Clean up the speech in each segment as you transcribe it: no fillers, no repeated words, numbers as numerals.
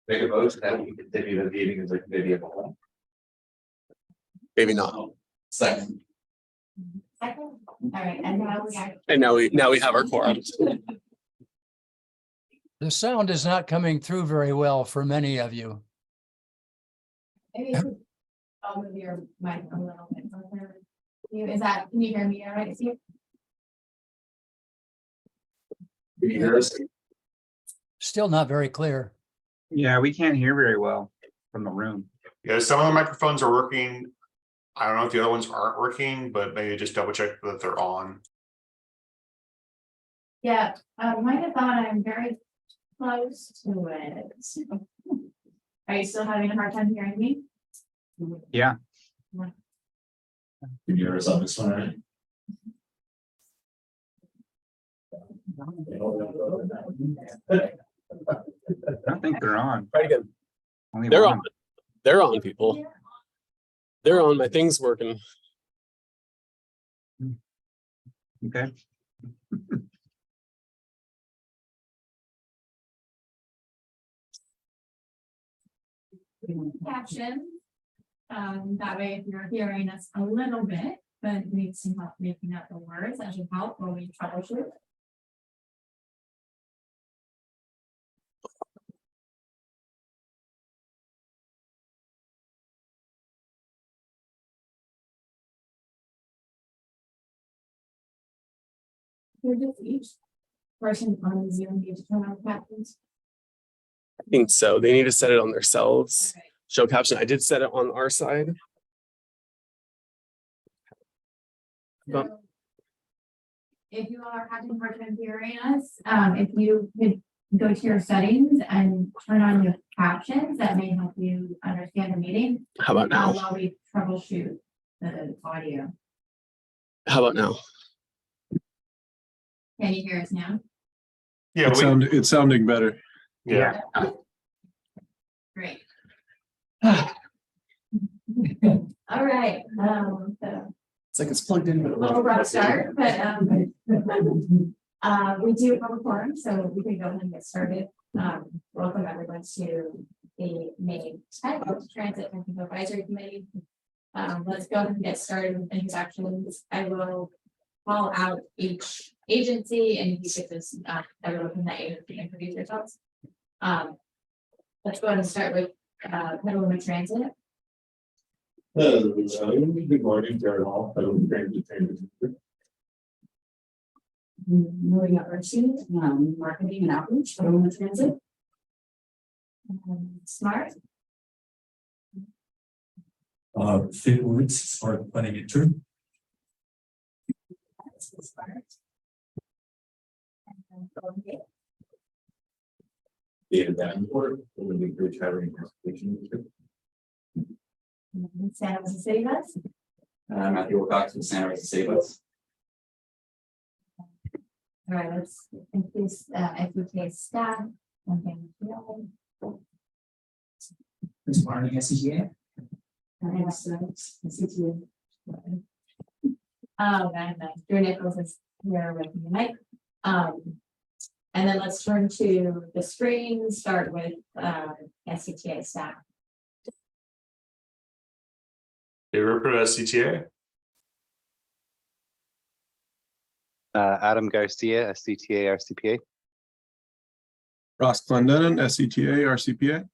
Make a motion that we continue the meeting as a committee of the whole. Maybe not. Second. Second, all right, and now we are. And now we have our quorum. The sound is not coming through very well for many of you. Maybe you could move your mic a little bit closer. Can you hear me all right, Steve? Can you hear us? Still not very clear. Yeah, we can't hear very well from the room. Yeah, some of the microphones are working. I don't know if the other ones aren't working, but maybe just double check that they're on. Yeah, mine is on. I'm very close to it. Are you still having a hard time hearing me? Yeah. Can you hear us on this one? Right? I don't think they're on. Right again. Only They're one. on. They're on, people. They're on. My thing's working. Okay. Caption. That way, if you're hearing us a little bit, but need some help making out the words, that should help when we troubleshoot. You're just each person on the Zoom need to turn on captions. I think so. They need to set it on themselves. Okay. Show caption. I did set it on our side. But- So, if you are having a hard time hearing us, if you could go to your settings and turn on your captions, that may help you understand the meeting. How about now? While we troubleshoot the audio. How about now? Can you hear us now? Yeah, It's sounding better. yeah. Great. All right, so It's like it's plugged in. a little rough start, but we do have a forum, so we can go ahead and get started. Welcome everyone to the May 10th Transit Technical Advisory Committee. Let's go ahead and get started with introductions. I will call out each agency and you could just everyone from that agency introduce yourselves. Let's go ahead and start with Petaluma Transit. Good morning, Jared Hall. Moving up to marketing and outreach, Petaluma Transit. Smart. Fit Woods, smart planning intern. Smart. And Golden Gate. David Davenport, Golden Bridge Hiring Transportation. And Santa Rosa City Bus. Matthew Wilcox with Santa Rosa City Bus. All right, let's increase FUK staff. Chris Barney, SCGA. Oh, and Drew Nichols is here with me tonight. And then let's turn to the screen, start with SCTA staff. Hey, Rupert, CTA. Adam Garcia, SCTA, RCPA. Ross Clendenin, SCTA, RCPA.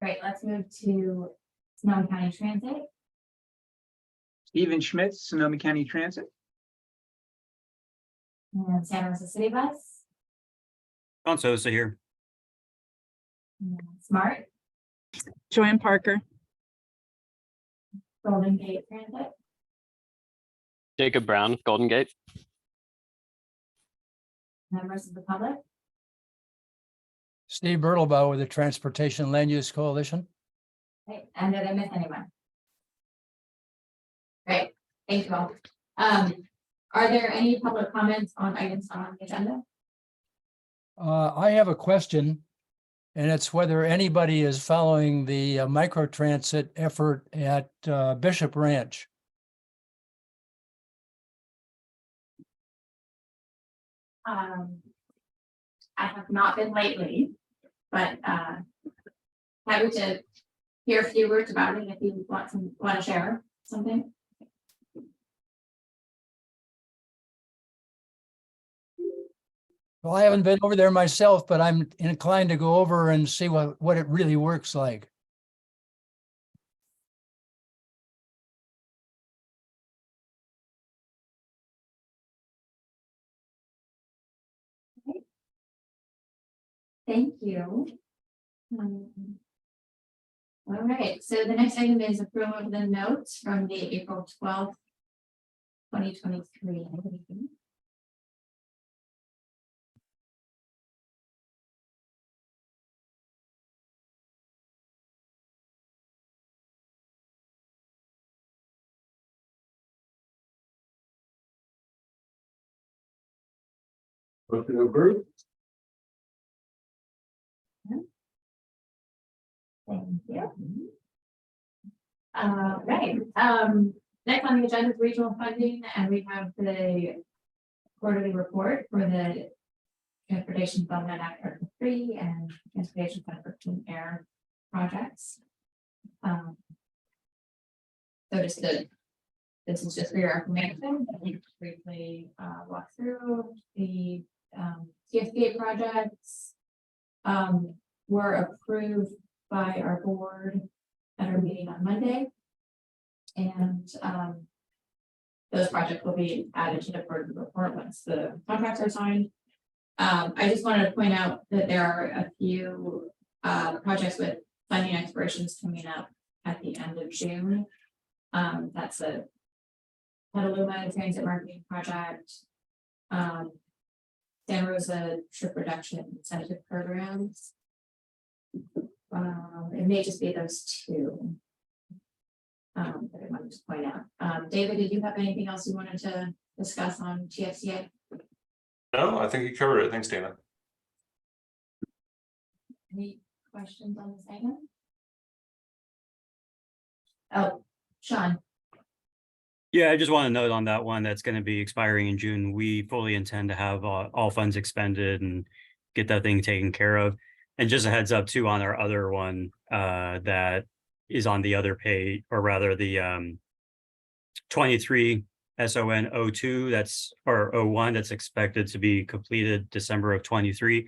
Great, let's move to Sonoma County Transit. Stephen Schmitz, Sonoma County Transit. And Santa Rosa City Bus. Sosa here. And Smart. Joanne Parker. Golden Gate Transit. Jacob Brown, Golden Gate. Members of the public. Steve Bertelbaugh with the Transportation Land Use Coalition. Right, and did I miss anyone? Great, thank you all. Are there any public comments on items on the agenda? I have a question, and it's whether anybody is following the microtransit effort at Bishop Ranch. I have not been lately, but happy to hear a few words about it if you want to share something. Well, I haven't been over there myself, but I'm inclined to go over and see what it really works like. Thank you. All right, so the next item is approval of the notes from the April 12th, 2023. Motion to approve. Thank you. Right, next on the agenda is regional funding, and we have the quarterly report for the Transportation Development Act Article 3 and Transportation Fund for Clean Air projects. So this is just for your information. I think briefly walk through the TFCA projects were approved by our board at our meeting on Monday. And those projects will be added to the board report once the contracts are signed. I just wanted to point out that there are a few projects with funding expirations coming up at the end of June. That's a Petaluma Transit Marketing Project, Santa Rosa Trip Reduction Incentive Programs. It may just be those two that I wanted to point out. David, did you have anything else you wanted to discuss on TFCA? No, I think you covered it. Thanks, Dana. Any questions on this item? Oh, Sean. Yeah, I just want to note on that one that's going to be expiring in June. We fully intend to have all funds expended and get that thing taken care of. And just a heads up too on our other one that is on the other page, or rather the 23 SON 02 that's or 01 that's expected to be completed December of 23.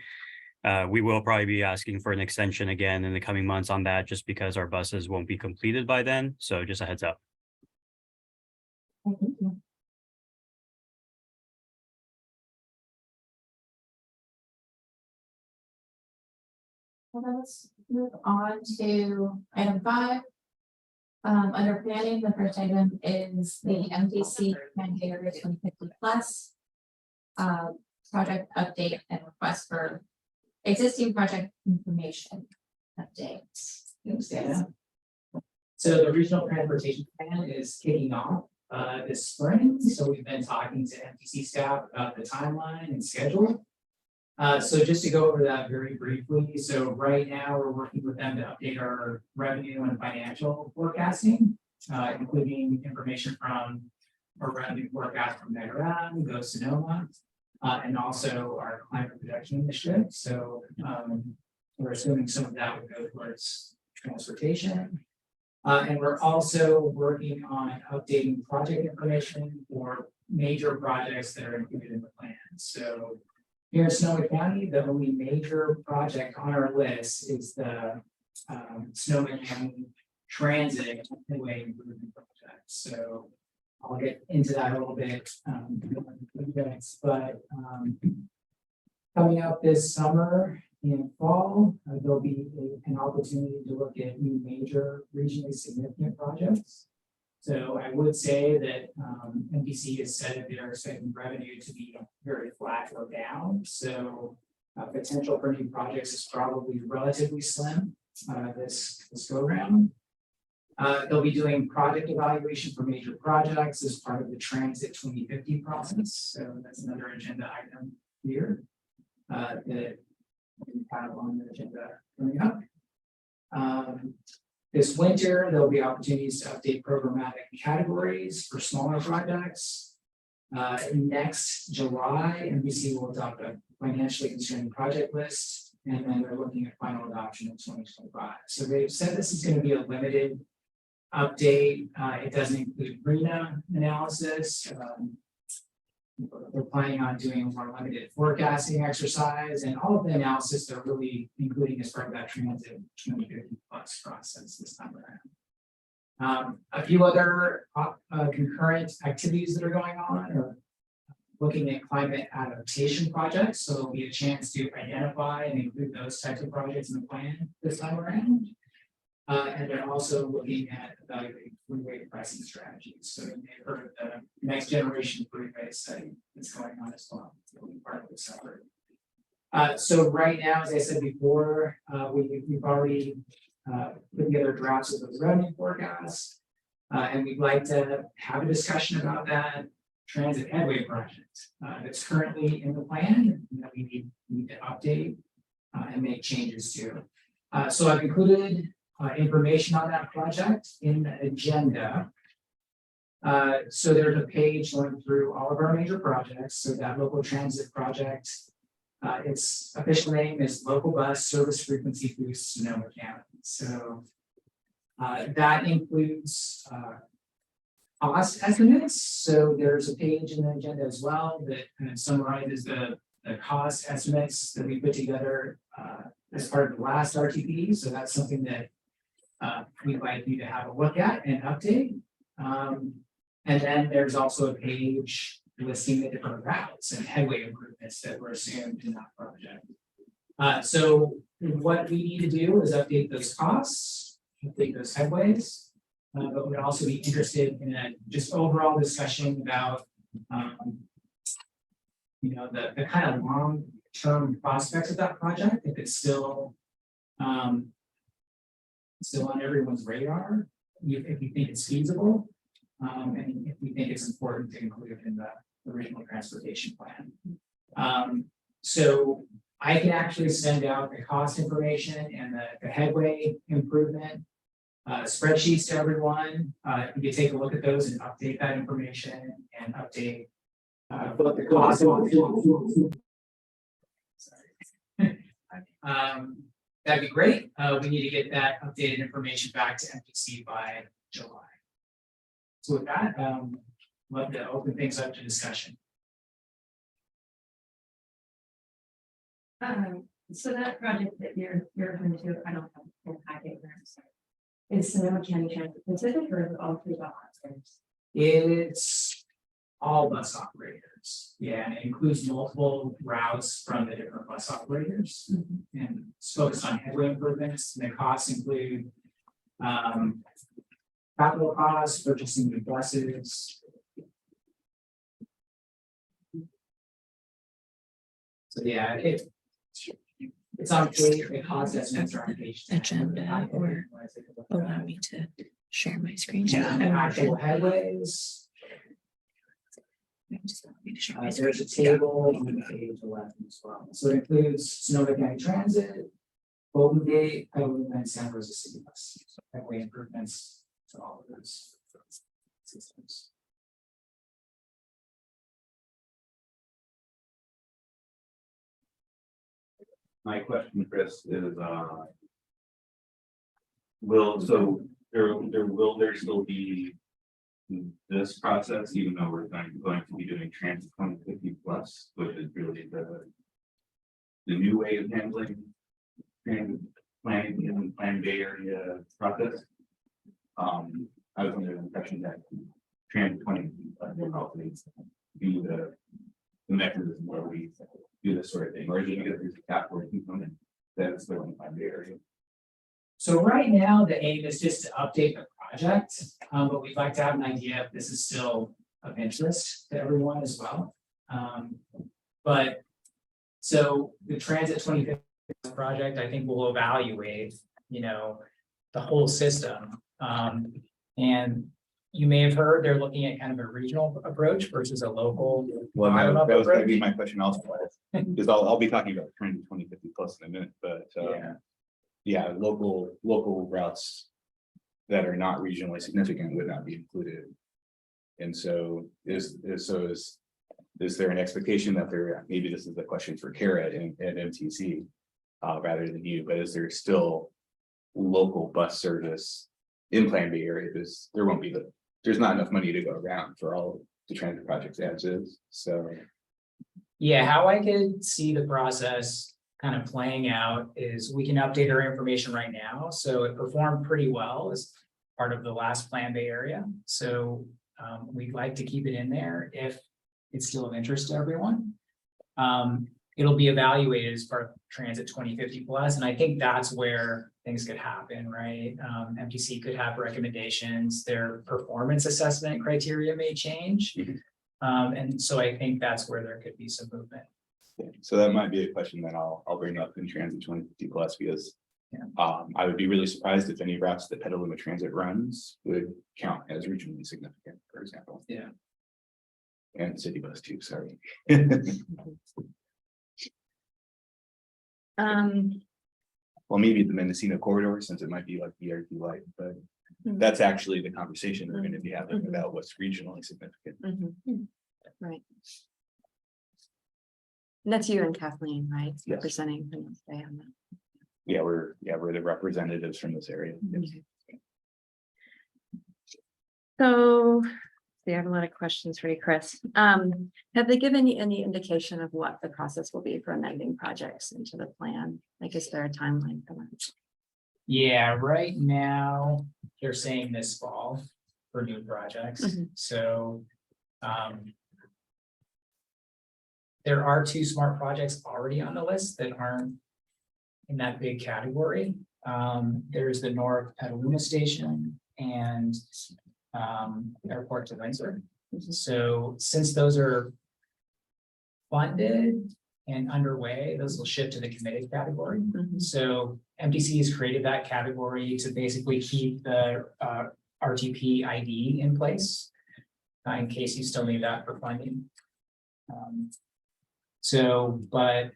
We will probably be asking for an extension again in the coming months on that, just because our buses won't be completed by then. So just a heads up. Thank you. Well, let's move on to item 5. Under planning, the first item is the MDC Mandatory 2050 Plus project update and request for existing project information updates. So the regional transportation plan is kicking off this spring. So we've been talking to MTC staff about the timeline and schedule. So just to go over that very briefly. So right now we're working with them to update our revenue and financial forecasting, including information from our revenue forecast from Megaran, Go Sonoma, and also our climate protection initiative. So we're assuming some of that would go towards transportation. And we're also working on updating project information for major projects that are included in the plan. So here in Sonoma County, the only major project on our list is the Sonoma County Transit Highway Improvement Project. So I'll get into that a little bit, but coming up this summer in fall, there'll be an opportunity to look at new major regionally significant projects. So I would say that MPC has said that they're expecting revenue to be very flat or down. So potential for new projects is probably relatively slim this go round. They'll be doing project evaluation for major projects as part of the Transit 2050 process. So that's another agenda item here that we have on the agenda coming up. This winter, there'll be opportunities to update programmatic categories for smaller projects. Next July, NBC will adopt a financially constrained project list, and then they're looking at final adoption in 2025. So they've said this is going to be a limited update. It doesn't include RENA analysis. We're planning on doing a more limited forecasting exercise, and all of the analysis they're really including as part of that transit 2050 plus process this time around. A few other concurrent activities that are going on are looking at climate adaptation projects. So there'll be a chance to identify and include those types of projects in the plan this time around. And they're also looking at evaluating freeway pricing strategies. So you may have heard of the next generation freeway study that's going on as well. It'll be part of this effort. So right now, as I said before, we've already put together drafts of those revenue forecasts. And we'd like to have a discussion about that transit headway project that's currently in the plan that we need to update and make changes to. So I've included information on that project in the agenda. So there's a page going through all of our major projects. So that local transit project, its official name is Local Bus Service Frequency Boost Sonoma County. So that includes cost estimates. So there's a page in the agenda as well that kind of summarizes the cost estimates that we put together as part of the last RTP. So that's something that we'd like you to have a look at and update. And then there's also a page listing the different routes and headway improvements that were assumed in that project. So what we need to do is update those costs, update those headways, but we'd also be interested in a just overall discussion about the kind of long-term prospects of that project, if it's still on everyone's radar, if you think it's feasible, and if we think it's important to include in the original transportation plan. So I can actually send out the cost information and the headway improvement spreadsheets to everyone. You can take a look at those and update that information and update what the cost that'd be great. We need to get that updated information back to MPC by July. So with that, love to open things up to discussion. So that project that you're referring to, I don't have the packet there. Is Sonoma County Transit Pacific or is it all three bus operators? It's all bus operators. Yeah, and it includes multiple routes from the different bus operators. And it's focused on headway improvements. And the costs include capital costs, purchasing new buses. So yeah, it's on page, the cost estimates are on page 10. Agenda or allow me to share my screen. Yeah, and actual headways. Just allow me to share my There's a screen. table on page 11 as well. So it includes Sonoma County Transit, Golden Gate, Petaluma, and San Rosa City Bus. So headway improvements to all of those systems. My question, Chris, is, will there still be this process, even though we're going to be doing transit 2050 plus, which is really the new way of handling transit planning in the planned Bay Area process? I was under the impression that transit 2050 will probably be the mechanism where we do this sort of thing, or is it because there's a capital component that is still in the planned Bay Area? So right now, the aim is just to update the project, but we'd like to have an idea if this is still of interest to everyone as well. But so the Transit 2050 project, I think we'll evaluate, the whole system. And you may have heard they're looking at kind of a regional approach versus a local. Well, that was going to be approach. my question also, because I'll be talking about Transit 2050 plus in a minute, but yeah, local routes that are not regionally significant would not be included. And so is is there an expectation that there, maybe this is a question for Kara and MTC, rather than you, but is there still local bus service in Plan B area? Because there won't be there's not enough money to go around for all the transit projects as is, so. Yeah, how I could see the process kind of playing out is we can update our information right now. So it performed pretty well as part of the last Plan Bay area. So we'd like to keep it in there if it's still of interest to everyone. It'll be evaluated as part of Transit 2050 plus, and I think that's where things could happen, right? MTC could have recommendations, their performance assessment criteria may change. And so I think that's where there could be some movement. So that might be a question that I'll bring up in Transit 2050 plus, because I would be really surprised if any routes that Petaluma Transit runs would count as regionally significant, for example. Yeah. And city bus too, sorry. Well, maybe the Mendocino corridor, since it might be like BRT light, but that's actually the conversation we're going to be having about what's regionally significant. Right. And that's you and Kathleen, right? Yes. Representing the North Bay on that. Yeah, we're the representatives from this area. Yes. So we have a lot of questions for you, Chris. Have they given you any indication of what the process will be for amending projects into the plan? Like, is there a timeline for that? Yeah, right now, they're saying this fall for new projects. So there are 2 smart projects already on the list that aren't in that big category. There's the North Petaluma Station and Airport to Windsor. So since those are funded and underway, those will shift to the committed category. So MTC has created that category to basically keep the RTP ID in place in case you still need that for funding. But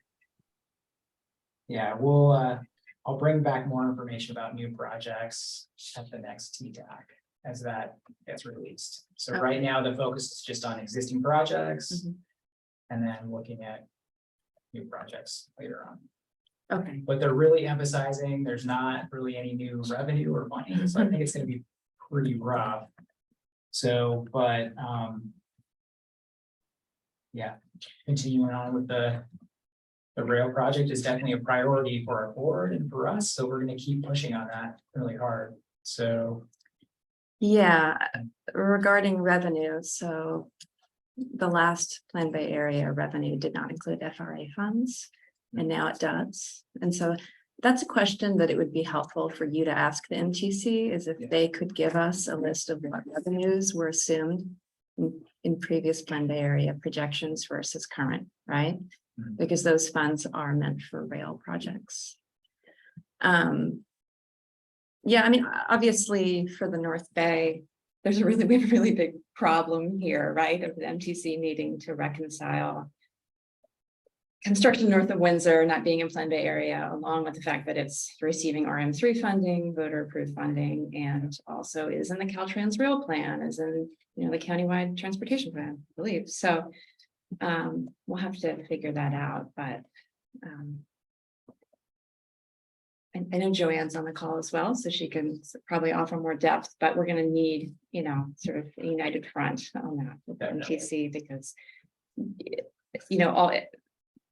yeah, I'll bring back more information about new projects at the next T-TAC as that gets released. So right now the focus is just on existing projects and then looking at new projects later on. Okay. But they're really emphasizing there's not really any new revenue or money, so I think it's going to be pretty rough. So, but yeah, continuing on with the rail project is definitely a priority for our board and for us, so we're going to keep pushing on that really hard. So yeah, regarding revenue, so the last Plan Bay area revenue did not include FRA funds, and now it does. And so that's a question that it would be helpful for you to ask the MTC, is if they could give us a list of what revenues were assumed in previous Plan Bay area projections versus current, right? Because those funds are meant for rail projects. Yeah, I mean, obviously for the North Bay, we have a really big problem here, right? Of the MTC needing to reconcile construction north of Windsor not being in Plan Bay area, along with the fact that it's receiving RM3 funding, voter approved funding, and also is in the Caltrans rail plan, is in the countywide transportation plan, I believe. So we'll have to figure that out, but I know Joanne's on the call as well, so she can probably offer more depth, but we're going to need, sort of a united front on that with the MTC, because,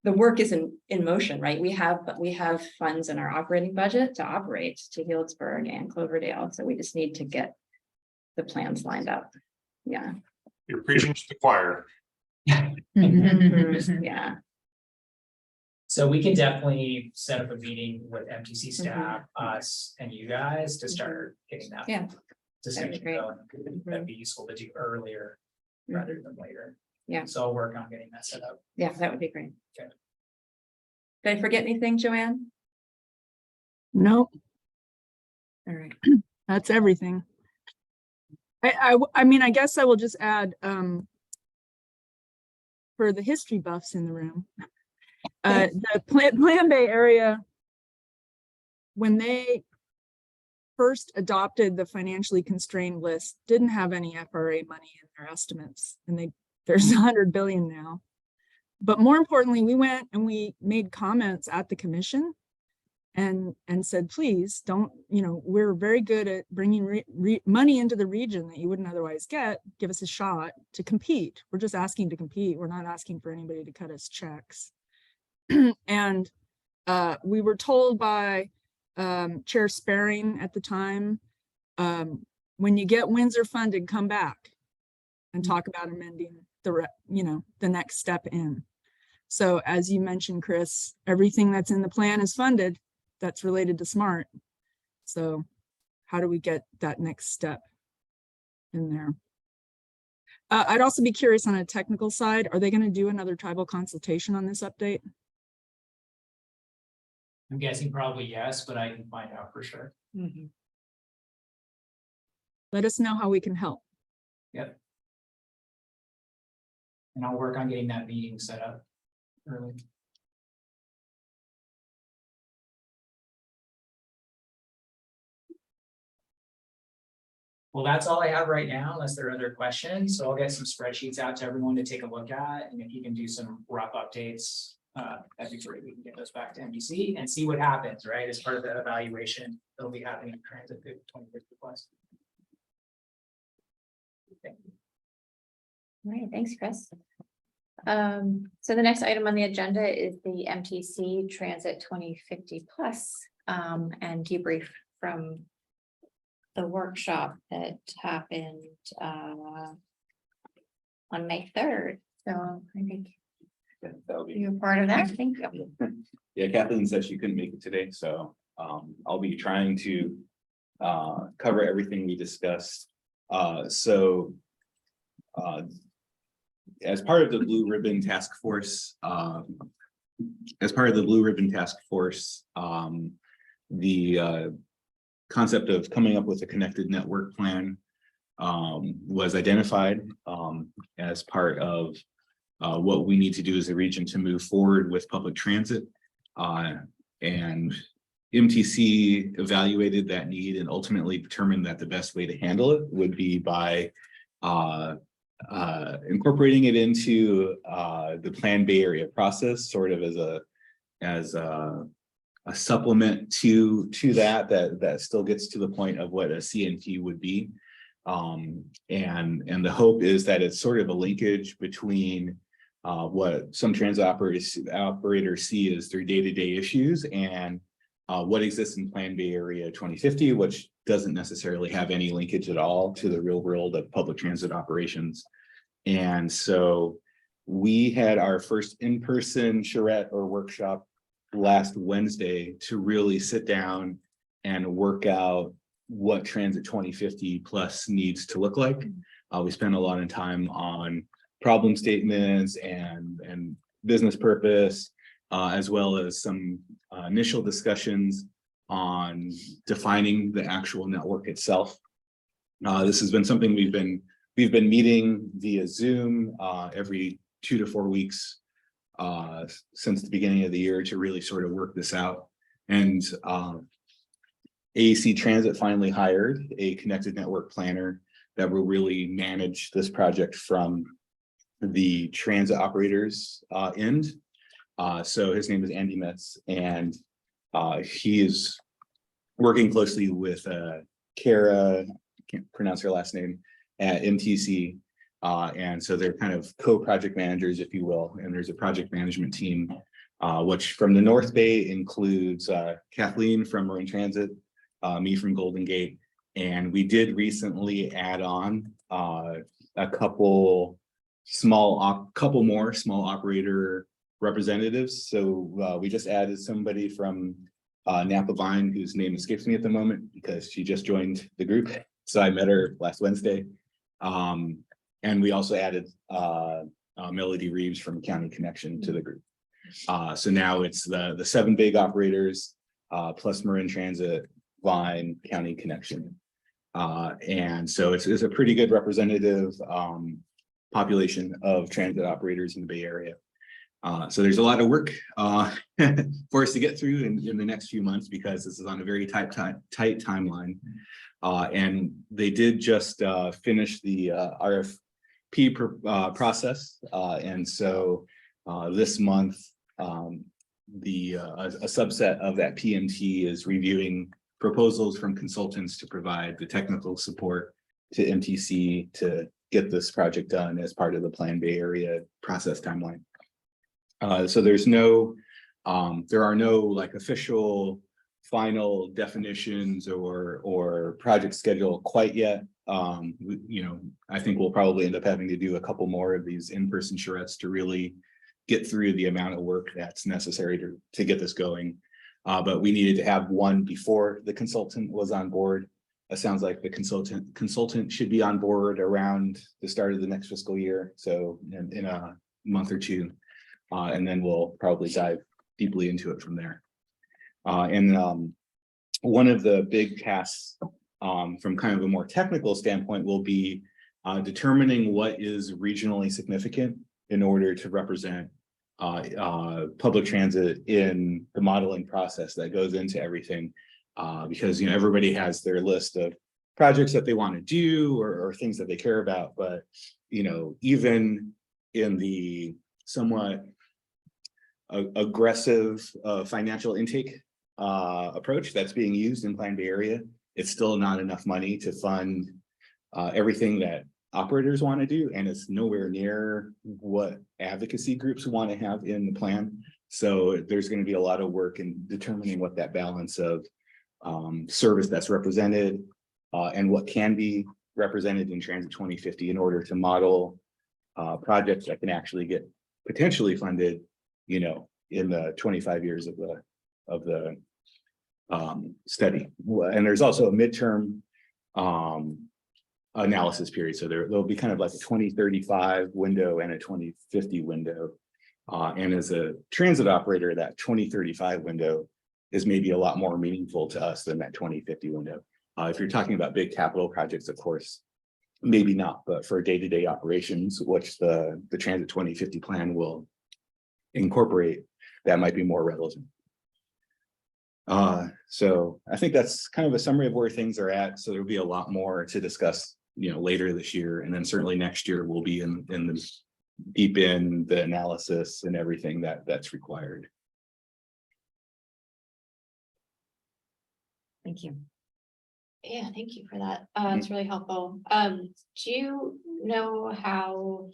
the work is in motion, right? We have funds in our operating budget to operate to Healdsburg and Cloverdale, so we just need to get the plans lined up. Yeah. You're preaching to the choir. Yeah. So we can definitely set up a meeting with MTC staff, us, and you guys to start getting that. Yeah. Discussion going. That'd be useful to do earlier rather than later. Yeah. So I'll work on getting that set up. Yeah, that would be great. Okay. Did I forget anything, Joanne? No, All right. that's everything. I mean, I guess I will just add, for the history buffs in the room, the Plan Bay area, when they first adopted the financially constrained list, didn't have any FRA money in their estimates, and there's 100 billion now. But more importantly, we went and we made comments at the commission and said, please don't, we're very good at bringing money into the region that you wouldn't otherwise get. Give us a shot to compete. We're just asking to compete. We're not asking for anybody to cut us checks. And we were told by Chair Sparing at the time, when you get Windsor funded, come back and talk about amending the next step in. So as you mentioned, Chris, everything that's in the plan is funded that's related to SMART. So how do we get that next step in there? I'd also be curious on a technical side, are they going to do another tribal consultation on this update? I'm guessing probably yes, but I can find out for sure. Let us know how we can help. Yep. And I'll work on getting that meeting set up early. Well, that's all I have right now, unless there are other questions. So I'll get some spreadsheets out to everyone to take a look at. And if you can do some rough updates, that'd be great. We can get those back to NBC and see what happens, right? As part of the evaluation, it'll be happening in transit 2050 plus. Thank you. All right, thanks, Chris. So the next item on the agenda is the MTC Transit 2050 plus and debrief from the workshop that happened on May 3rd. So I think That'll be. you're part of that. Thank you. Yeah, Kathleen said she couldn't make it today, so I'll be trying to cover everything we discussed. As part of the Blue Ribbon Task Force, the concept of coming up with a connected network plan was identified as part of what we need to do as a region to move forward with public transit. And MTC evaluated that need and ultimately determined that the best way to handle it would be by incorporating it into the Plan Bay Area process, sort of as a supplement to that still gets to the point of what a CNT would be. And the hope is that it's sort of a linkage between what some transit operators see as their day-to-day issues and what exists in Plan Bay Area 2050, which doesn't necessarily have any linkage at all to the real world of public transit operations. And so we had our first in-person charrette or workshop last Wednesday to really sit down and work out what Transit 2050 plus needs to look like. We spent a lot of time on problem statements and business purpose, as well as some initial discussions on defining the actual network itself. This has been something we've been meeting via Zoom every 2 to 4 weeks since the beginning of the year to really sort of work this out. And AEC Transit finally hired a connected network planner that will really manage this project from the transit operators end. So his name is Andy Metz, and he is working closely with Kara, I can't pronounce her last name, at MTC. And so they're kind of co-project managers, if you will, and there's a project management team, which from the North Bay includes Kathleen from Marin Transit, me from Golden Gate, and we did recently add on a couple more small operator representatives. So we just added somebody from Napa Vine, whose name escapes me at the moment because she just joined the group. So I met her last Wednesday. And we also added Melody Reeves from County Connection to the group. So now it's the 7 big operators plus Marin Transit, Vine, County Connection. And so it's a pretty good representative population of transit operators in the Bay Area. So there's a lot of work for us to get through in the next few months because this is on a very tight timeline. And they did just finish the RFP process. And so This month, a subset of that PMT is reviewing proposals from consultants to provide the technical support to MTC to get this project done as part of the Plan Bay Area process timeline. So there's no, there are no like official final definitions or project schedule quite yet. You know, I think we'll probably end up having to do a couple more of these in-person charrettes to really get through the amount of work that's necessary to get this going. But we needed to have one before the consultant was on board. It sounds like the consultant should be on board around the start of the next fiscal year. So in a month or two, and then we'll probably dive deeply into it from there. One of the big tasks from kind of a more technical standpoint will be determining what is regionally significant in order to represent public transit in the modeling process that goes into everything. Because, you know, everybody has their list of projects that they want to do or things that they care about. But, you know, even in the somewhat aggressive financial intake approach that's being used in Plan Bay Area, it's still not enough money to fund everything that operators want to do, and it's nowhere near what advocacy groups want to have in the plan. So there's going to be a lot of work in determining what that balance of service that's represented and what can be represented in Transit 2050 in order to model projects that can actually get potentially funded, you know, in the 25 years of the study. And there's also a midterm analysis period. So there'll be kind of like a 2035 window and a 2050 window. And as a transit operator, that 2035 window is maybe a lot more meaningful to us than that 2050 window. If you're talking about big capital projects, of course, maybe not, but for day-to-day operations, which the Transit 2050 plan will incorporate, that might be more relevant. So I think that's kind of a summary of where things are at. So there'll be a lot more to discuss, you know, later this year, and then certainly next year we'll be in the deep in the analysis and everything that's required. Thank you. Yeah, thank you for that. It's really helpful. Do you know how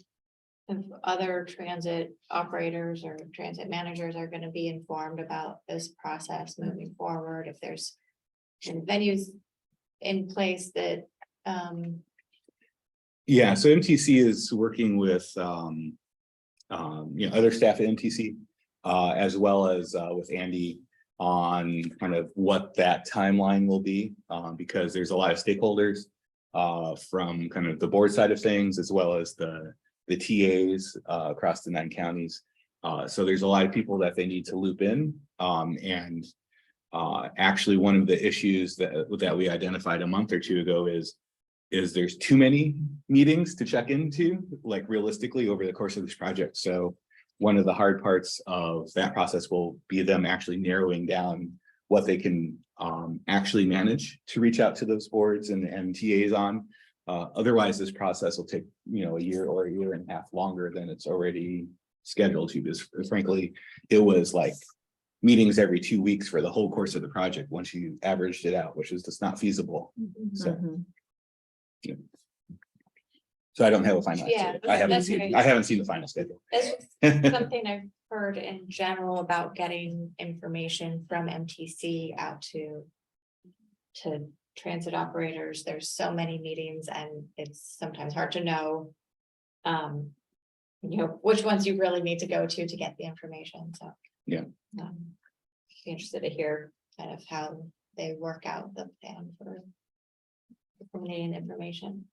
if other transit operators or transit managers are going to be informed about this process moving forward? If there's venues in place that Yeah, so MTC is working with you know, other staff at MTC as well as with Andy on kind of what that timeline will be, because there's a lot of stakeholders from kind of the board side of things as well as the TAs across the 9 counties. So there's a lot of people that they need to loop in, and actually one of the issues that we identified a month or two ago is there's too many meetings to check into, like realistically over the course of this project. So one of the hard parts of that process will be them actually narrowing down what they can actually manage to reach out to those boards and TAs on. Otherwise, this process will take, you know, a year or a year and a half longer than it's already scheduled to, because frankly, it was like meetings every 2 weeks for the whole course of the project once you averaged it out, which is just not feasible. So, yeah. So I don't have a final answer. I haven't seen the final schedule. that's something I've heard in general about getting information from MTC out to transit operators. There's so many meetings and it's sometimes hard to know you know, which ones you really need to go to get the information. So yeah, be interested to hear kind of how they work out the plan for disseminating information.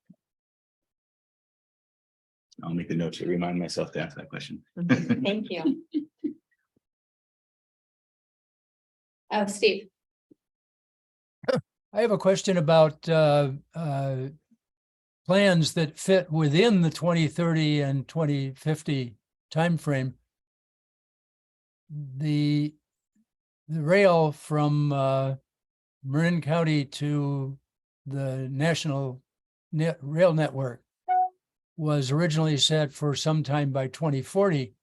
I'll make a note to remind myself to ask that question. Thank you. Oh, Steve. I have a question about plans that fit within the 2030 and 2050 timeframe. The rail from Marin County to the national rail network was originally set for sometime by 2040.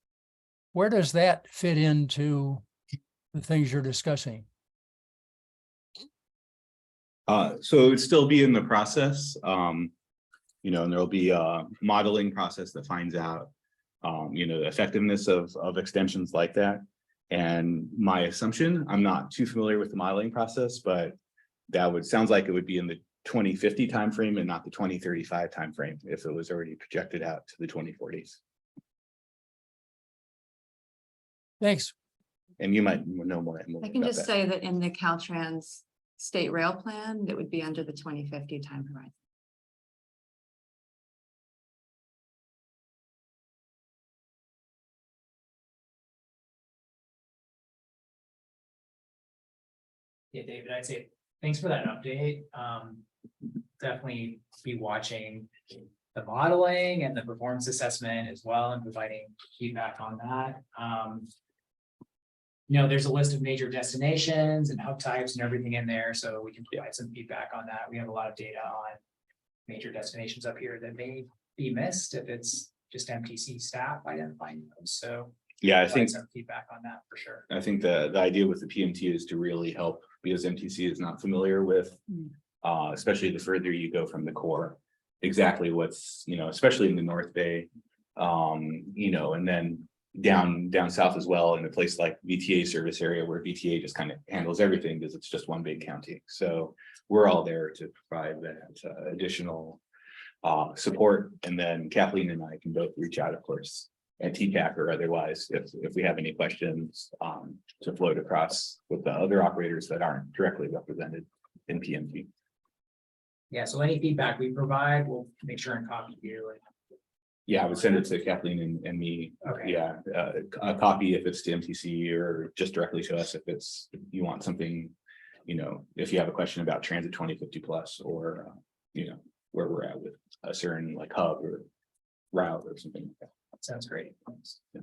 Where does that fit into the things you're discussing? So it would still be in the process, you know, and there'll be a modeling process that finds out, you know, the effectiveness of extensions like that. And my assumption, I'm not too familiar with the modeling process, but sounds like it would be in the 2050 timeframe and not the 2035 timeframe if it was already projected out to the 2040s. Thanks. And you might know more. I can just say that in the Caltrans state rail plan, it would be under the 2050 time horizon. Yeah, David, I'd say thanks for that update. Definitely be watching the modeling and the performance assessment as well and providing feedback on that. You know, there's a list of major destinations and hub types and everything in there, so we can provide some feedback on that. We have a lot of data on major destinations up here that may be missed if it's just MTC staff identifying those. So yeah, I provide think some feedback on that for sure. I think the idea with the PMT is to really help because MTC is not familiar with, especially the further you go from the core, exactly what's, you know, especially in the North Bay, you know, and then down south as well in a place like VTA service area where VTA just kind of handles everything because it's just one big county. So we're all there to provide that additional support. And then Kathleen and I can both reach out, of course, at T-TAC or otherwise, if we have any questions to float across with the other operators that aren't directly represented in PMT. Yeah, so any feedback we provide, we'll make sure and copy you. Yeah, I would send it to Kathleen and me. Okay. Yeah, a copy if it's to MTC or just directly to us if you want something, you know, if you have a question about Transit 2050 plus or, you know, where we're at with a certain like hub or route or something like that. Sounds great. Thanks. Yeah.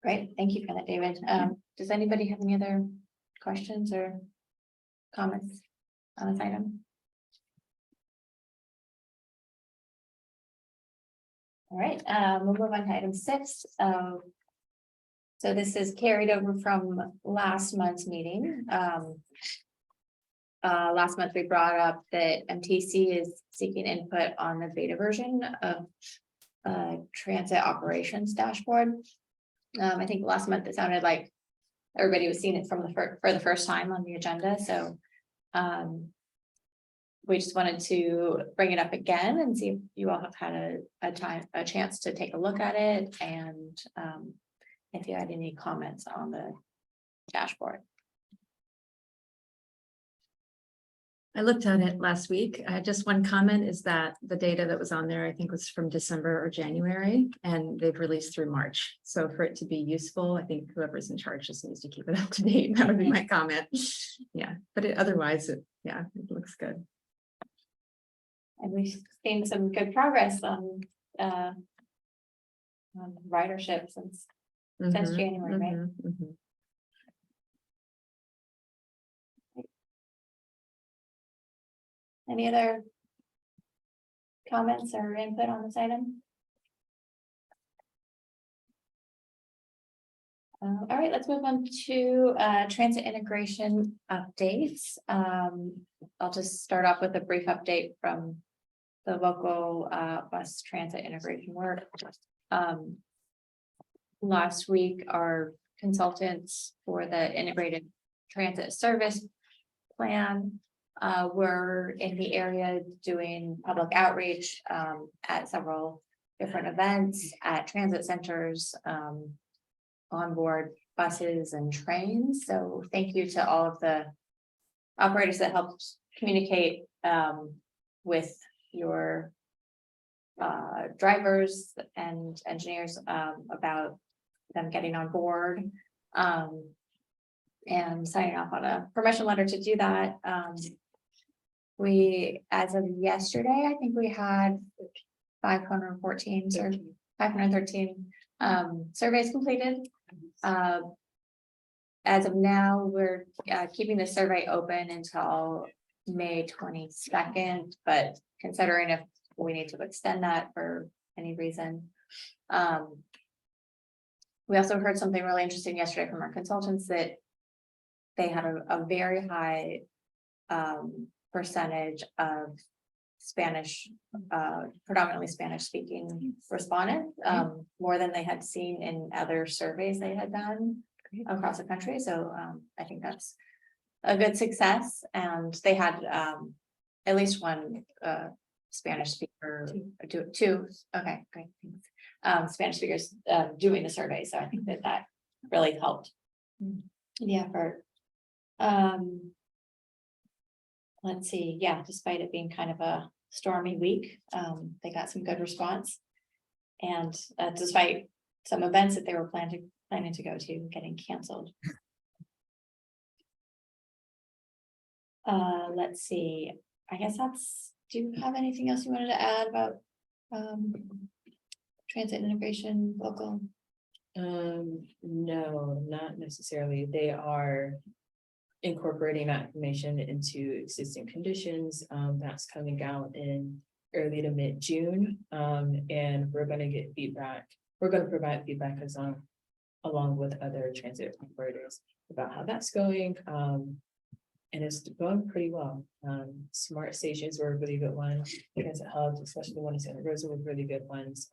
Great, thank you for that, David. Does anybody have any other questions or comments on this item? All right, we'll move on to item 6. So this is carried over from last month's meeting. Last month we brought up that MTC is seeking input on the beta version of transit operations dashboard. I think last month it sounded like everybody was seeing it from for the first time on the agenda. So we just wanted to bring it up again and see if you all have had a chance to take a look at it and if you had any comments on the dashboard. I looked at it last week. Just one comment is that the data that was on there, I think was from December or January, and they've released through March. So for it to be useful, I think whoever's in charge just needs to keep it up to date. That would be my comment. Yeah, but otherwise, it looks good. And we've seen some good progress on ridership since January, right? Any other comments or input on this item? All right, let's move on to transit integration updates. I'll just start off with a brief update from the local bus transit integration work. Last week, our consultants for the integrated transit service plan were in the area doing public outreach at several different events at transit centers, onboard buses and trains. So thank you to all of the operators that helped communicate with your drivers and engineers about them getting on board and signing off on a permission letter to do that. We, as of yesterday, I think we had 514 or 513 surveys completed. As of now, we're keeping the survey open until May 22nd, but considering if we need to extend that for any reason. We also heard something really interesting yesterday from our consultants that they had a very high percentage of Spanish, predominantly Spanish speaking respondents, more than they had seen in other surveys they had done across the country. So I think that's a good success. And they had at least one Spanish speaker, two, okay, great. Spanish speakers doing the survey. So I think that really helped the effort. Let's see, yeah, despite it being kind of a stormy week, they got some good response. And despite some events that they were planning to go to getting canceled. Let's see, I guess do you have anything else you wanted to add about transit integration local? No, not necessarily. They are incorporating that information into existing conditions. That's coming out in early to mid-June. And we're going to get feedback. We're going to provide feedback along with other transit operators about how that's going. And it's going pretty well. Smart stations were a really good one. Transit hubs, especially the one in Santa Rosa, were really good ones.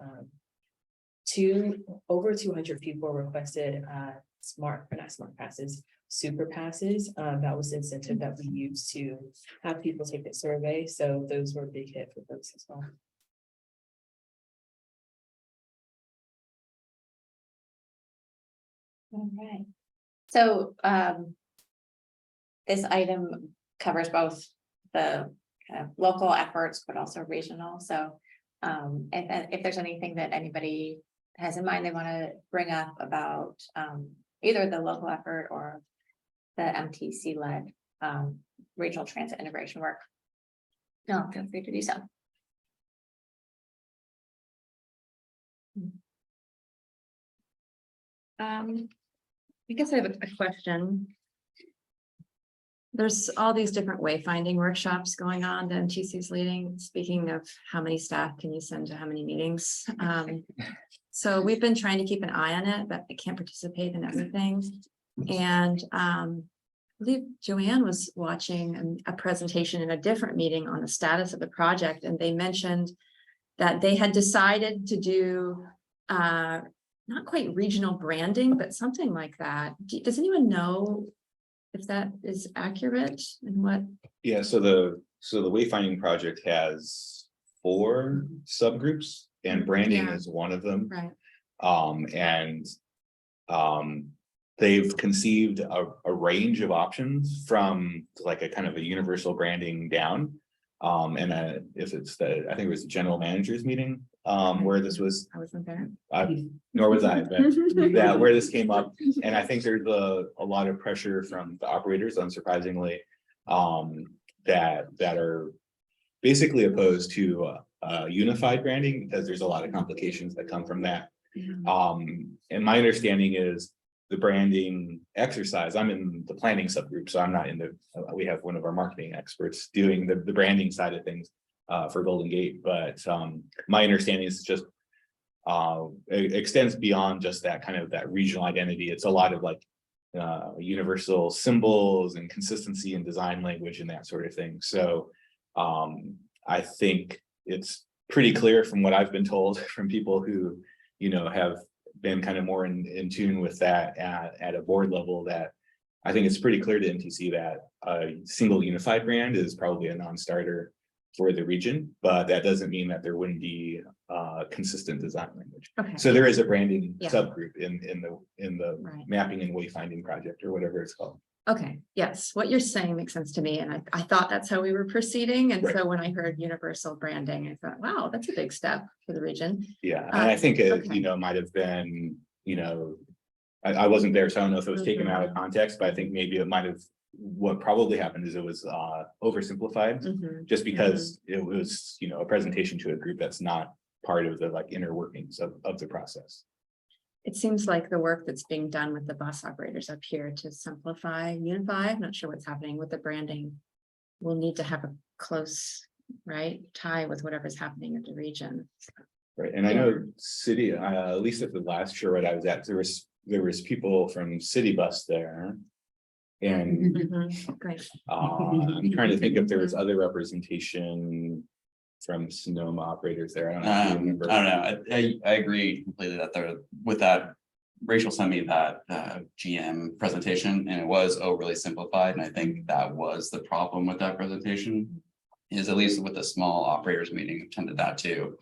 Over 200 people requested not smart passes, super passes. That was the incentive that we used to have people take the survey. So those were a big hit for folks as well. All right. So this item covers both the kind of local efforts, but also regional. So if there's anything that anybody has in mind they want to bring up about either the local effort or the MTC-led regional transit integration work, no, feel free to do so. I guess I have a question. There's all these different wayfinding workshops going on that MTC is leading. Speaking of how many staff can you send to how many meetings? So we've been trying to keep an eye on it, but I can't participate in everything. And I believe Joanne was watching a presentation in a different meeting on the status of the project, and they mentioned that they had decided to do not quite regional branding, but something like that. Does anyone know if that is accurate and what? Yeah, so the wayfinding project has 4 subgroups, and branding is one of them. Right. They've conceived a range of options from like a kind of a universal branding down. If it's I think it was the general managers meeting where this was. I wasn't there. Nor was I, but yeah, where this came up. And I think there's a lot of pressure from the operators, unsurprisingly, that are basically opposed to unified branding because there's a lot of complications that come from that. And my understanding is the branding exercise, I'm in the planning subgroup, so I'm not in we have one of our marketing experts doing the branding side of things for Golden Gate, but my understanding is just it extends beyond just that kind of that regional identity. It's a lot of like universal symbols and consistency in design language and that sort of thing. So I think it's pretty clear from what I've been told from people who, have been kind of more in tune with that at a board level, that I think it's pretty clear to MTC that a single unified brand is probably a non-starter for the region, but that doesn't mean that there wouldn't be consistent design language. Okay. So there is a branding Yeah. subgroup in the Right. mapping and wayfinding project or whatever it's called. Okay, yes, what you're saying makes sense to me, and I thought that's how we were proceeding, and so when I heard universal branding, I thought, wow, that's a big step for the region. Yeah, and I think it, okay. might have been, I wasn't there, so I don't know if it was taken out of context, but I think maybe it might have, what probably happened is it was oversimplified, just because it was, a presentation to a group that's not part of the like inner workings of the process. It seems like the work that's being done with the bus operators up here to simplify, unify, I'm not sure what's happening with the branding. We'll need to have a close, tie with whatever's happening at the region. Right, and I know city, at least at the last charrette I was at, there was people from City Bus there. And Great. I'm trying to think if there was other representation from Sonoma operators there. I don't know. if you remember. I don't know. I agree completely that there with that. Rachel sent me that GM presentation and it was overly simplified. And I think that was the problem with that presentation. Is at least with the small operators meeting attended that too.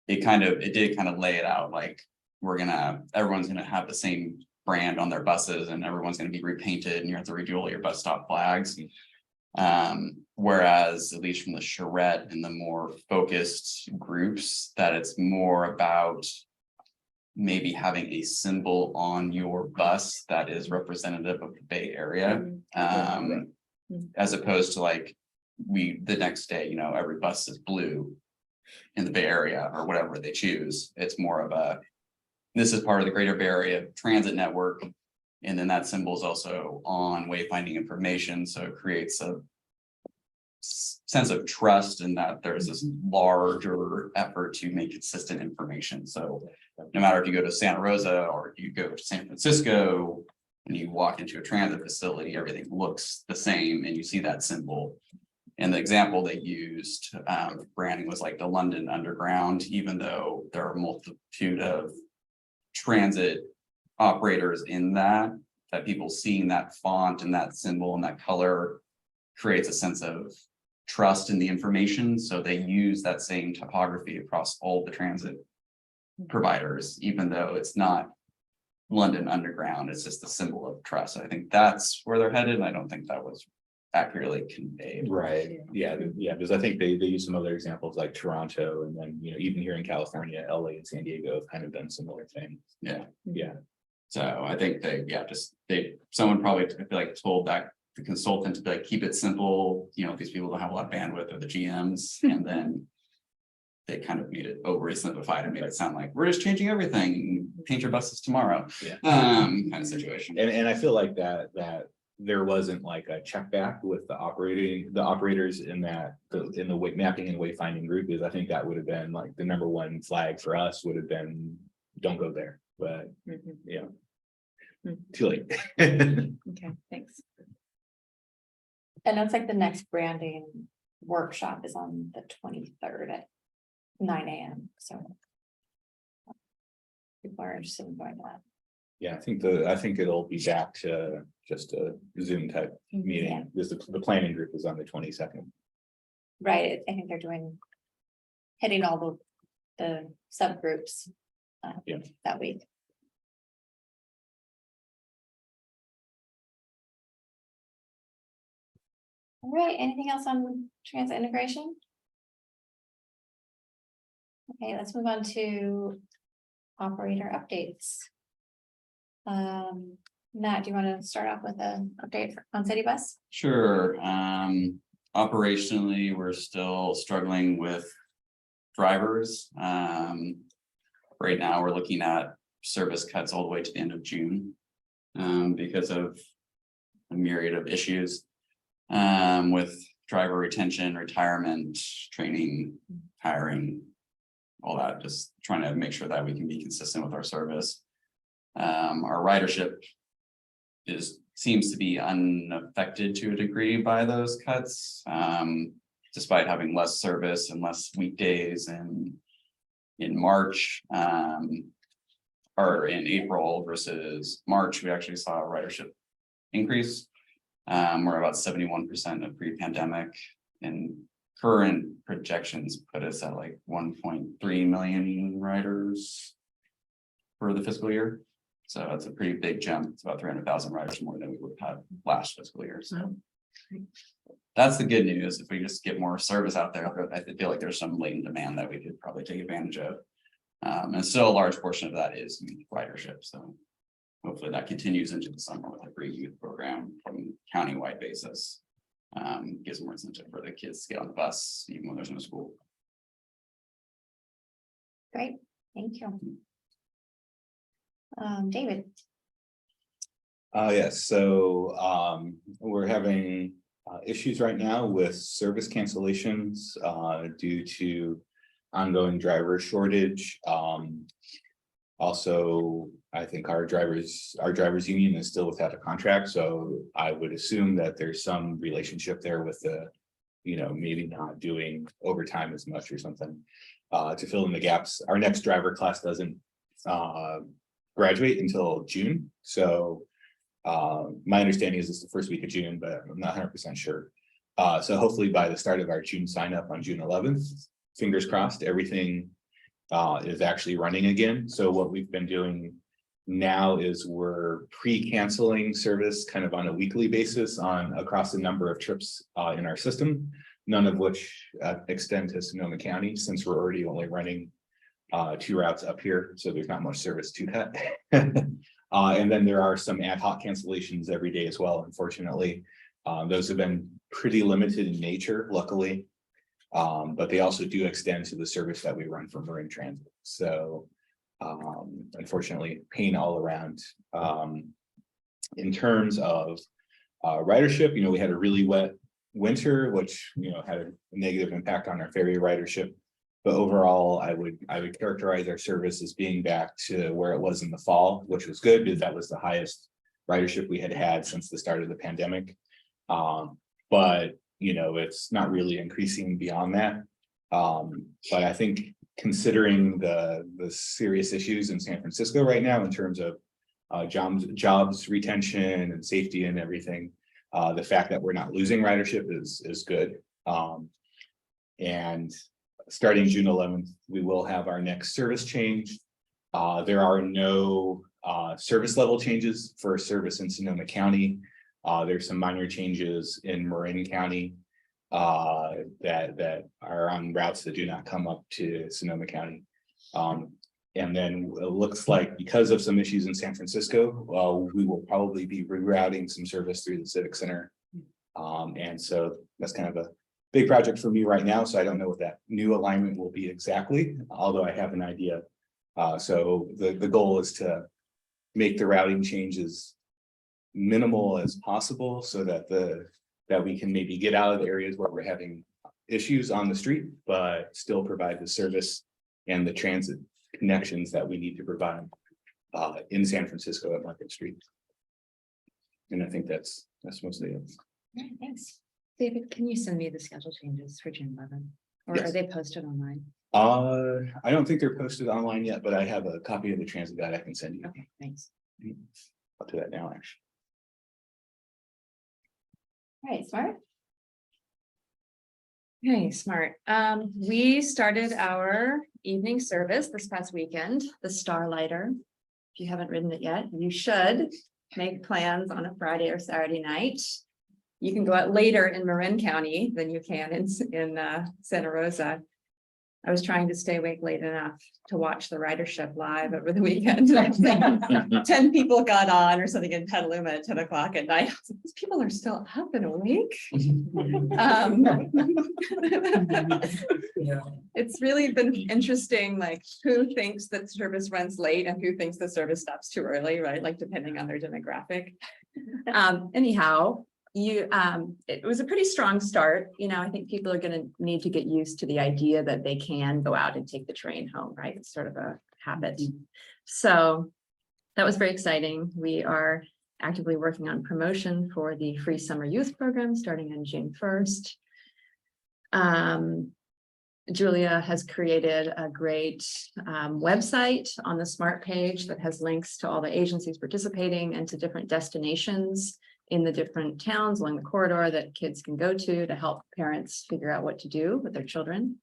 It did kind of lay it out like everyone's gonna have the same brand on their buses and everyone's gonna be repainted and you have to redo all your bus stop flags. Whereas at least from the charrette and the more focused groups, that it's more about maybe having a symbol on your bus that is representative of the Bay Area. As opposed to like the next day, you know, every bus is blue in the Bay Area or whatever they choose. It's more of this is part of the greater Bay Area transit network. And then that symbol is also on wayfinding information. So it creates a sense of trust in that there's this larger effort to make consistent information. So no matter if you go to Santa Rosa or you go to San Francisco, when you walk into a transit facility, everything looks the same and you see that symbol. And the example they used branding was like the London Underground, even though there are a multitude of transit operators in that people seeing that font and that symbol and that color creates a sense of trust in the information. So they use that same typography across all the transit providers, even though it's not London Underground, it's just a symbol of trust. I think that's where they're headed. And I don't think that was accurately conveyed. Right, yeah, because I think they use some other examples like Toronto, and then, you know, even here in California, LA and San Diego have kind of done similar things. Yeah. So I think someone probably told that the consultant to be like, keep it simple, you know, these people don't have a lot of bandwidth or the GMs, and then they kind of made it overly simplified and made it sound like we're just changing everything, paint your buses tomorrow. Kind of situation. And I feel like that there wasn't like a check back with the operators in the mapping and wayfinding group, is I think that would have been like the number one flag for us would have been, don't go there. But yeah, too late. Okay, thanks. And it looks like the next branding workshop is on the 23rd at 9 a.m. So people are interested in going to that. Yeah, I think it'll be back to just a Zoom type meeting, because the planning group is on the 22nd. Right, I think they're hitting all the subgroups that week. All right, anything else on transit integration? Okay, let's move on to operator updates. Matt, do you want to start off with an update on City Bus? Sure. Operationally, we're still struggling with drivers. Right now, we're looking at service cuts all the way to the end of June because of a myriad of issues with driver retention, retirement, training, hiring, all that, just trying to make sure that we can be consistent with our service. Our ridership seems to be unaffected to a degree by those cuts, despite having less service and less weekdays in March or in April versus March. We actually saw a ridership increase. We're about 71% of pre-pandemic, and current projections put us at like 1.3 million riders for the fiscal year. So that's a pretty big jump. It's about 300,000 riders more than we would have had last fiscal year. So that's the good news. If we just get more service out there, I feel like there's some latent demand that we could probably take advantage of. And still a large portion of that is youth ridership. So hopefully that continues into the summer with a free youth program from countywide basis. Gives more incentive for the kids to get on the bus even when there's no school. Great, thank you. David. Yes, so we're having issues right now with service cancellations due to ongoing driver shortage. Also, I think our drivers union is still without a contract, so I would assume that there's some relationship there with the, maybe not doing overtime as much or something to fill in the gaps. Our next driver class doesn't graduate until June, so my understanding is it's the first week of June, but I'm not 100% sure. So hopefully by the start of our June sign up on June 11th, fingers crossed, everything is actually running again. So what we've been doing now is we're pre-canceling service kind of on a weekly basis across a number of trips in our system, none of which extend to Sonoma County, since we're already only running 2 routes up here, so there's not much service to cut. And then there are some ad hoc cancellations every day as well, unfortunately. Those have been pretty limited in nature, luckily. But they also do extend to the service that we run for Marin Transit. So unfortunately, pain all around. In terms of ridership, we had a really wet winter, which had a negative impact on our ferry ridership. But overall, I would characterize our service as being back to where it was in the fall, which was good because that was the highest ridership we had had since the start of the pandemic. But it's not really increasing beyond that. But I think considering the serious issues in San Francisco right now in terms of jobs retention and safety and everything, the fact that we're not losing ridership is good. And starting June 11th, we will have our next service change. There are no service level changes for service in Sonoma County. There's some minor changes in Marin County that are on routes that do not come up to Sonoma County. And then it looks like because of some issues in San Francisco, we will probably be rerouting some service through the Civic Center. And so that's kind of a big project for me right now. So I don't know what that new alignment will be exactly, although I have an idea. So the goal is to make the routing changes minimal as possible so that we can maybe get out of the areas where we're having issues on the street, but still provide the service and the transit connections that we need to provide in San Francisco at Market Street. And I think that's mostly it. Okay, thanks. David, can you send me the schedule changes for June 11th? Or Yes. are they posted online? I don't think they're posted online yet, but I have a copy of the transit guide I can send you. Okay, thanks. I'll do that now, actually. All right, Smart. Okay, smart. We started our evening service this past weekend, the Starlighter. If you haven't ridden it yet, you should make plans on a Friday or Saturday night. You can go out later in Marin County than you can in Santa Rosa. I was trying to stay awake late enough to watch the ridership live over the weekend. 10 people got on or something in Petaluma at 10 o'clock at night. These people are still up and awake. It's really been interesting, like who thinks that service runs late and who thinks the service stops too early, right? Like depending on their demographic. Anyhow, it was a pretty strong start. I think people are going to need to get used to the idea that they can go out and take the train home, right? It's sort of a habit. So that was very exciting. We are actively working on promotion for the free summer youth program starting on June 1st. Julia has created a great website on the Smart page that has links to all the agencies participating and to different destinations in the different towns along the corridor that kids can go to help parents figure out what to do with their children.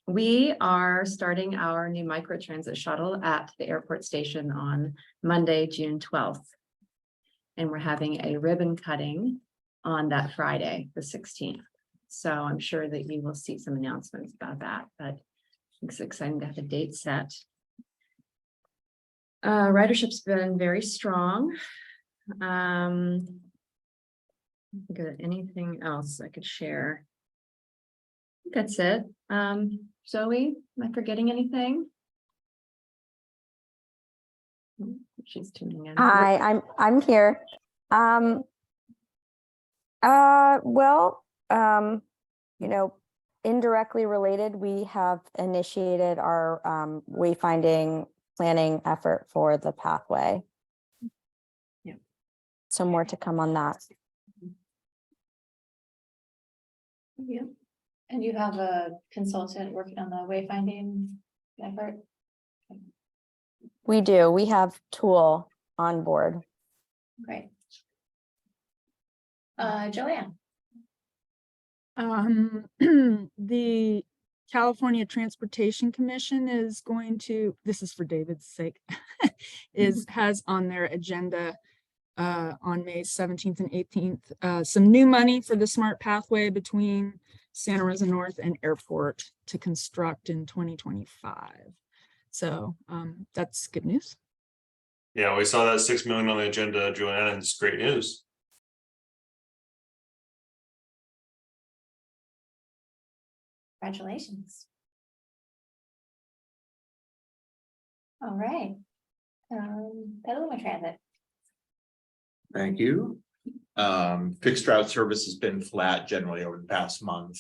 We are starting our new microtransit shuttle at the airport station on Monday, June 12th. And we're having a ribbon cutting on that Friday, the 16th. So I'm sure that you will see some announcements about that, but it's exciting to have a date set. Ridership's been very strong. Anything else I could share? That's it. Zoe, am I forgetting anything? She's tuning in. Hi, I'm here. Well, indirectly related, we have initiated our wayfinding planning effort for the pathway. Yeah. So more to come on that. Yeah. And you have a consultant working on the wayfinding effort? We do. We have Tool on board. Great. Joanne? The California Transportation Commission is going to, this is for David's sake, has on their agenda on May 17th and 18th, some new money for the smart pathway between Santa Rosa North and Airport to construct in 2025. So that's good news. Yeah, we saw that 6 million on the agenda, Joanne, and it's great news. Congratulations. All right. Petaluma Transit. Thank you. Fixed route service has been flat generally over the past month,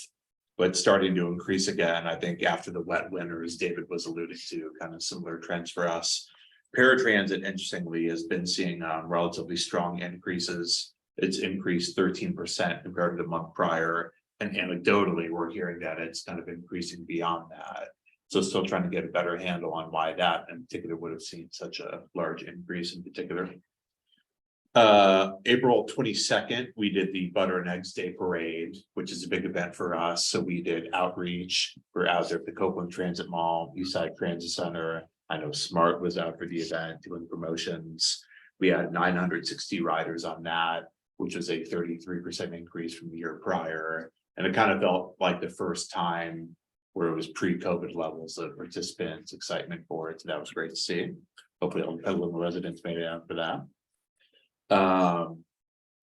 but starting to increase again. I think after the wet winters, David was alluding to, kind of similar trends for us. Paratransit, interestingly, has been seeing relatively strong increases. It's increased 13% compared to the month prior. And anecdotally, we're hearing that it's kind of increasing beyond that. So still trying to get a better handle on why that in particular would have seen such a large increase in particular. April 22nd, we did the Butter and Eggs Day Parade, which is a big event for us. So we did outreach. We're out there at the Copeland Transit Mall, Eastside Transit Center. I know Smart was out for the event doing promotions. We had 960 riders on that, which was a 33% increase from the year prior. And it kind of felt like the first time where it was pre-COVID levels of participants, excitement for it. So that was great to see. Hopefully all the Petaluma residents made it out for that.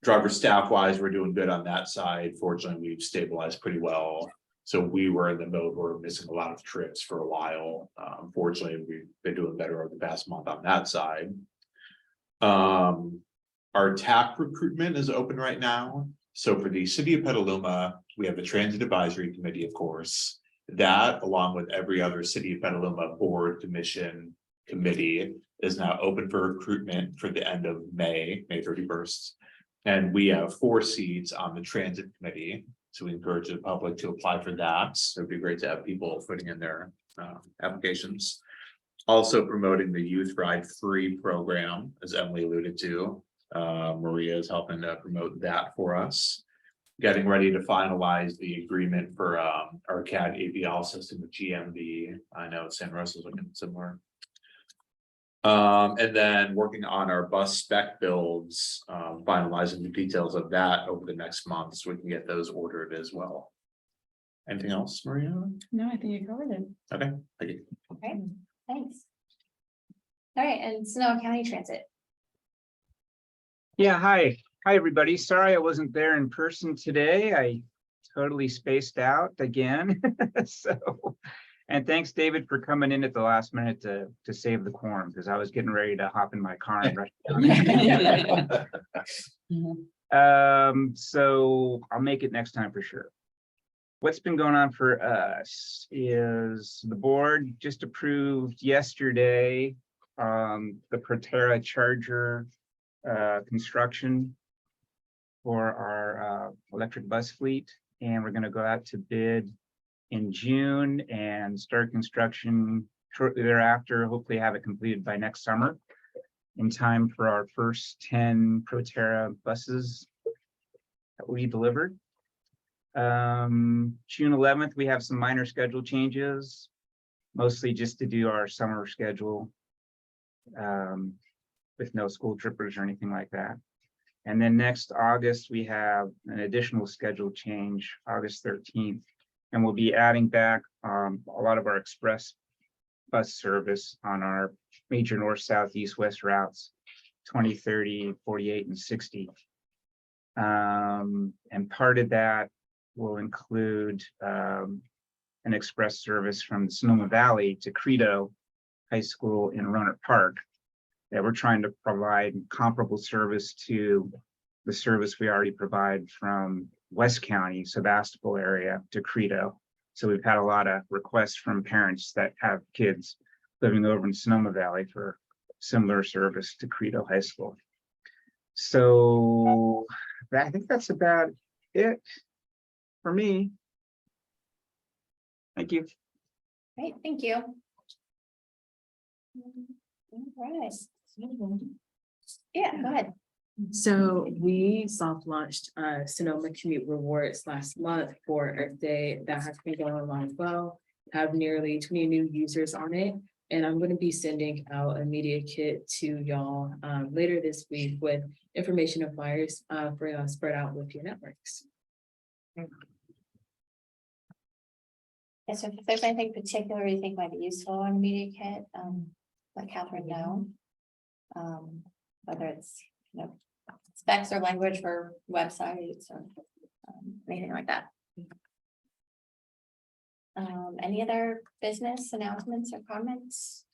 Driver staff wise, we're doing good on that side. Fortunately, we've stabilized pretty well. So we were in the mode where we're missing a lot of trips for a while. Fortunately, we've been doing better over the past month on that side. Our TAC recruitment is open right now. So for the city of Petaluma, we have the Transit Advisory Committee, of course. That, along with every other city of Petaluma board, commission, committee, is now open for recruitment for the end of May 31st. And we have 4 seats on the transit committee. So we encourage the public to apply for that. It'd be great to have people putting in their applications. Also promoting the Youth Ride Free program, as Emily alluded to. Maria is helping to promote that for us. Getting ready to finalize the agreement for our CAD APL system with GMV. I know San Rosa is looking similar. And then working on our bus spec builds, finalizing the details of that over the next month so we can get those ordered as well. Anything else, Maria? No, I think you covered it. Okay, thank you. Okay, thanks. All right, and Sonoma County Transit. Yeah, hi, everybody. Sorry I wasn't there in person today. I totally spaced out again. And thanks, David, for coming in at the last minute to save the quorum, because I was getting ready to hop in my car and rush down. So I'll make it next time for sure. What's been going on for us is the board just approved yesterday the Proterra charger construction for our electric bus fleet, and we're going to go out to bid in June and start construction shortly thereafter. Hopefully have it completed by next summer in time for our first 10 Proterra buses that we delivered. June 11th, we have some minor schedule changes, mostly just to do our summer schedule with no school trippers or anything like that. And then next August, we have an additional schedule change, August 13th. And we'll be adding back a lot of our express bus service on our major north, south, east, west routes, 20, 30, 48, and 60. And part of that will include an express service from Sonoma Valley to Credo High School in Roanoke Park, that we're trying to provide comparable service to the service we already provide from West County, Sebastopol area to Credo. So we've had a lot of requests from parents that have kids living over in Sonoma Valley for similar service to Credo High School. So I think that's about it for me. Thank you. Great, thank you. All right. Yeah, go ahead. So we soft launched Sonoma Commute Rewards last month for Earth Day. That has been going along well. Have nearly 20 new users on it. And I'm going to be sending out a media kit to y'all later this week with information and flyers for y'all to spread out with your networks. Yeah, so if there's anything particular you think might be useful on media kit, let Catherine know. Whether it's, you know, specs or language for websites or anything like that. Any other business announcements or comments?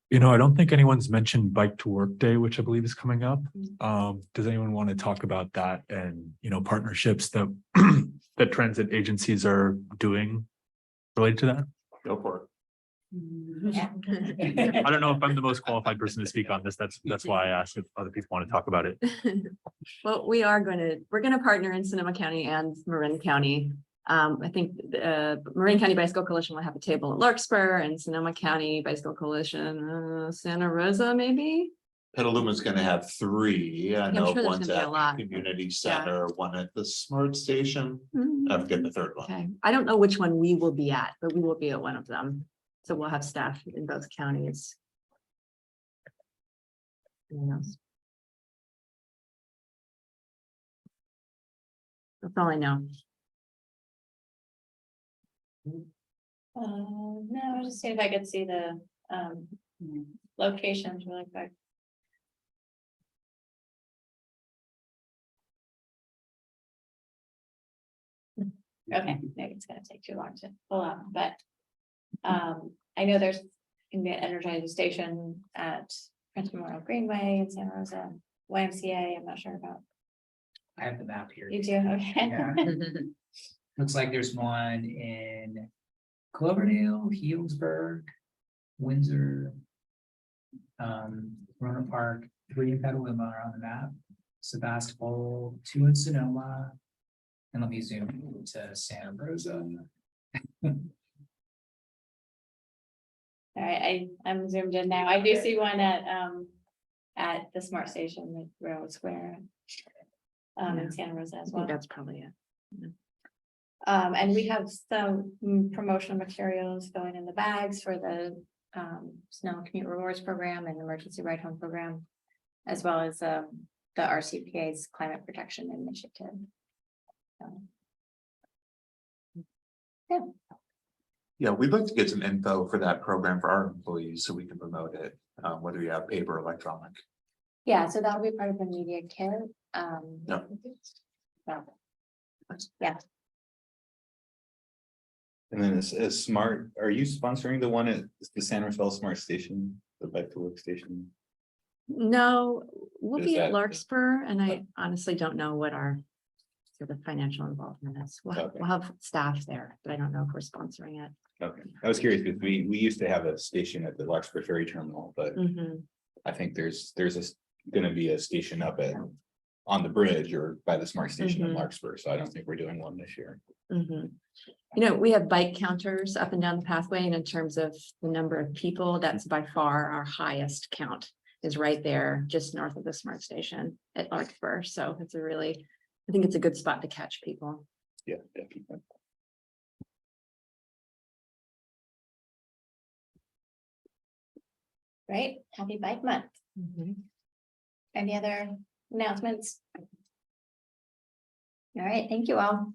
You know, I don't think anyone's mentioned Bike to Work Day, which I believe is coming up. Does anyone want to talk about that and, you know, partnerships that that transit agencies are doing related to that? Go for it. Yeah. I don't know if I'm the most qualified person to speak on this. That's why I asked if other people want to talk about it. Well, we're going to partner in Sonoma County and Marin County. I think Marin County Bicycle Coalition will have a table at Larkspur, and Sonoma County Bicycle Coalition, Santa Rosa, maybe. Petaluma's gonna have 3. I I'm know sure there's one's gonna be a at lot. Community Center, one at the Smart Station. I forget the third one. Okay, I don't know which one we will be at, but we will be at one of them. So we'll have staff in both counties. Anyone else? That's all I know. No, I was just seeing if I could see the locations really quick. Okay, maybe it's gonna take too long to pull up, but I know there's gonna be an energizing station at Prince Memorial Greenway in Santa Rosa, YMCA. I'm not sure about. I have the map here. You do, okay. Yeah. Looks like there's one in Cloverdale, Healdsburg, Windsor, Roner Park, 3 in Petaluma are on the map, Sebastopol, 2 in Sonoma, and let me zoom to Santa Rosa. All right, I'm zoomed in now. I do see one at the Smart Station, the Railroad Square. In Santa Rosa as I well. think that's probably it. And we have some promotional materials going in the bags for the Snow Commute Rewards Program and Emergency Ride Home Program, as well as the RCPA's Climate Protection Initiative. Yeah. Yeah, we'd like to get some info for that program for our employees so we can promote it, whether you have paper or electronic. Yeah, so that'll be part of the media kit. Yeah. So, yeah. And then is Smart, are you sponsoring the one at the San Rafael Smart Station, the Bike to Work station? No, we'll Is be at that- Larkspur, and I honestly don't know what our sort of financial involvement is. We'll have staff there, but I don't know if we're sponsoring it. Okay, I was curious because we used to have a station at the Larkspur Ferry Terminal, but Mhm. I think there's gonna be a station up on the bridge or by the Smart Station in Mhm. Larkspur, so I don't think we're doing one this year. Mhm. You know, we have bike counters up and down the pathway, and in terms of the number of people, that's by far our highest count is right there, just north of the Smart Station at Larkspur. So it's I think it's a good spot to catch people. Yeah, definitely. Great, happy Bike Month. Any other announcements? All right, thank you all.